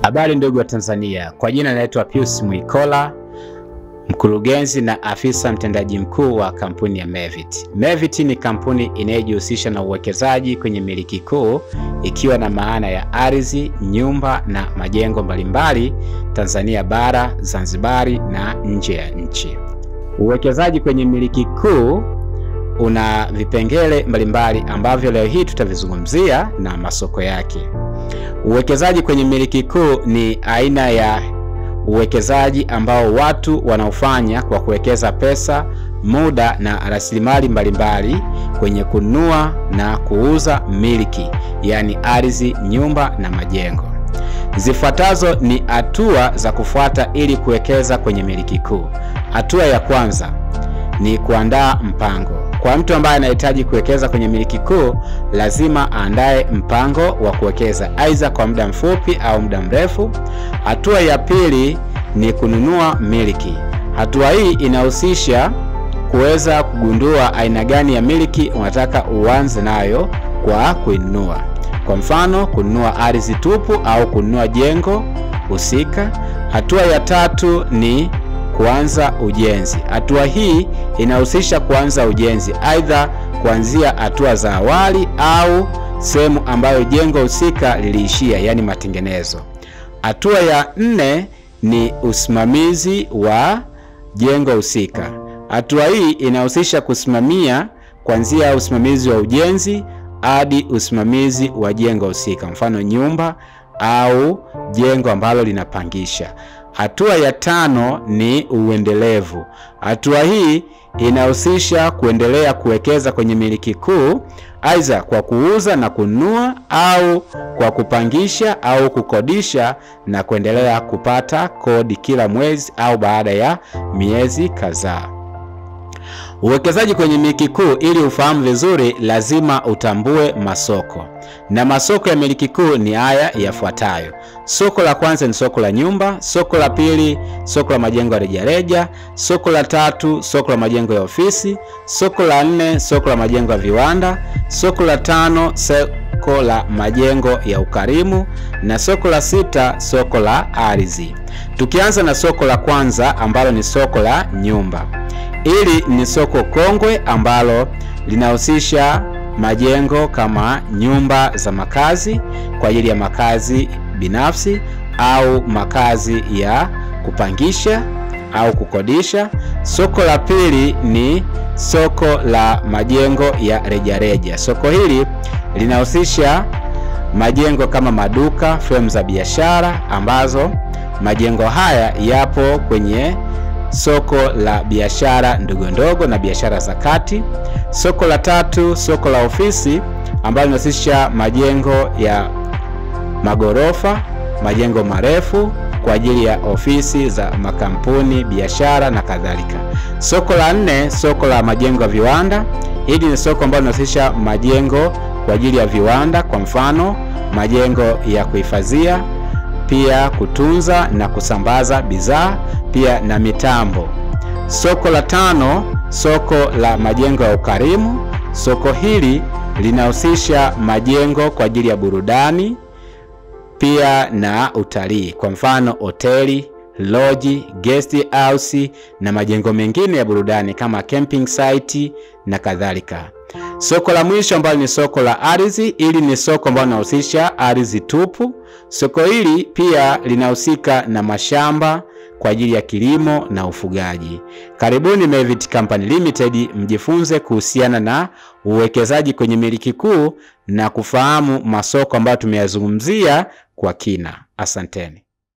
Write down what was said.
Habari ndugu wa Tanzania, kwa jina naitwa Pius Mwikola, mkurugenzi na afisa mtendaji mkuu wa kampuni ya Mevit. Mevit ni kampuni inayojihusisha na uwekezaji kwenye miliki kuu, ikiwa na maana ya ardhi, nyumba na majengo mbalimbali Tanzania bara, Zanzibari na nje ya nchi. Uwekezaji kwenye miliki kuu una vipengele mbalimbali ambavyo leo hii tutavizungumzia na masoko yake. Uwekezaji kwenye miliki kuu ni aina ya uwekezaji ambao watu wanaofanya kwa kuwekeza pesa, muda na rasilimali mbalimbali kwenye kununua na kuuza miliki, yani ardhi, nyumba na majengo. Zifuatazo ni hatua za kufuata ili kuwekeza kwenye miliki kuu. Hatua ya kwanza ni kuandaa mpango. Kwa mtu ambaye anahitaji kuwekeza kwenye miliki kuu, lazima aandae mpango wa kuwekeza aidha kwa muda mfupi au muda mrefu. Hatua ya pili ni kununua miliki. Hatua hii inahusisha kuweza kugundua aina gani ya miliki unataka uanze nayo kwa kuinunua. Kwa mfano, kununua ardhi tupu au kununua jengo husika. Hatua ya tatu ni kuanza ujenzi. Hatua hii inahusisha kuanza ujenzi aidha kuanzia hatua za awali au sehemu ambayo jengo husika liliishia, yani matengenezo. Hatua ya nne ni usimamizi wa jengo husika. Hatua hii inahusisha kusimamia kuanzia usimamizi wa ujenzi hadi usimamizi wa jengo husika, mfano nyumba au jengo ambalo linapangisha. Hatua ya tano ni uendelevu. Hatua hii inahusisha kuendelea kuwekeza kwenye miliki kuu aidha kwa kuuza na kununua au kwa kupangisha au kukodisha na kuendelea kupata kodi kila mwezi au baada ya miezi kadhaa. Uwekezaji kwenye miliki kuu, ili ufahamu vizuri, lazima utambue masoko. Na masoko ya miliki kuu ni haya yafuatayo. Soko la kwanza ni soko la nyumba, soko la pili soko la majengo ya rejareja, soko la tatu soko la majengo ya ofisi, soko la nne soko la majengo ya viwanda, soko la tano soko la majengo ya ukarimu na soko la sita soko la ardhi. Tukianza na soko la kwanza ambalo ni soko la nyumba. Hili ni soko kongwe ambalo linahusisha majengo kama nyumba za makazi kwa ajili ya makazi binafsi au makazi ya kupangisha au kukodisha. Soko la pili ni soko la majengo ya rejareja. Soko hili linahusisha majengo kama maduka, fremu za biashara ambazo majengo haya yapo kwenye soko la biashara ndogo ndogo na biashara za kati. Soko la tatu soko la ofisi ambalo linahusisha majengo ya magorofa, majengo marefu kwa ajili ya ofisi za makampuni, biashara na kadhalika. Soko la nne soko la majengo ya viwanda. Hili ni soko ambalo linahusisha majengo kwa ajili ya viwanda, kwa mfano majengo ya kuhifadhia, pia kutunza na kusambaza bidhaa, pia na mitambo. Soko la tano soko la majengo ya ukarimu. Soko hili linahusisha majengo kwa ajili ya burudani pia na utalii, kwa mfano hoteli, lodge, guest house na majengo mengine ya burudani kama camping site na kadhalika. Soko la mwisho ambalo ni soko la ardhi. Hili ni soko ambalo linahusisha ardhi tupu. Soko hili pia linahusika na mashamba kwa ajili ya kilimo na ufugaji. Karibuni Mevit Company Limited, mjifunze kuhusiana na uwekezaji kwenye miliki kuu na kufahamu masoko ambayo tumeyazungumzia kwa kina. Asanteni.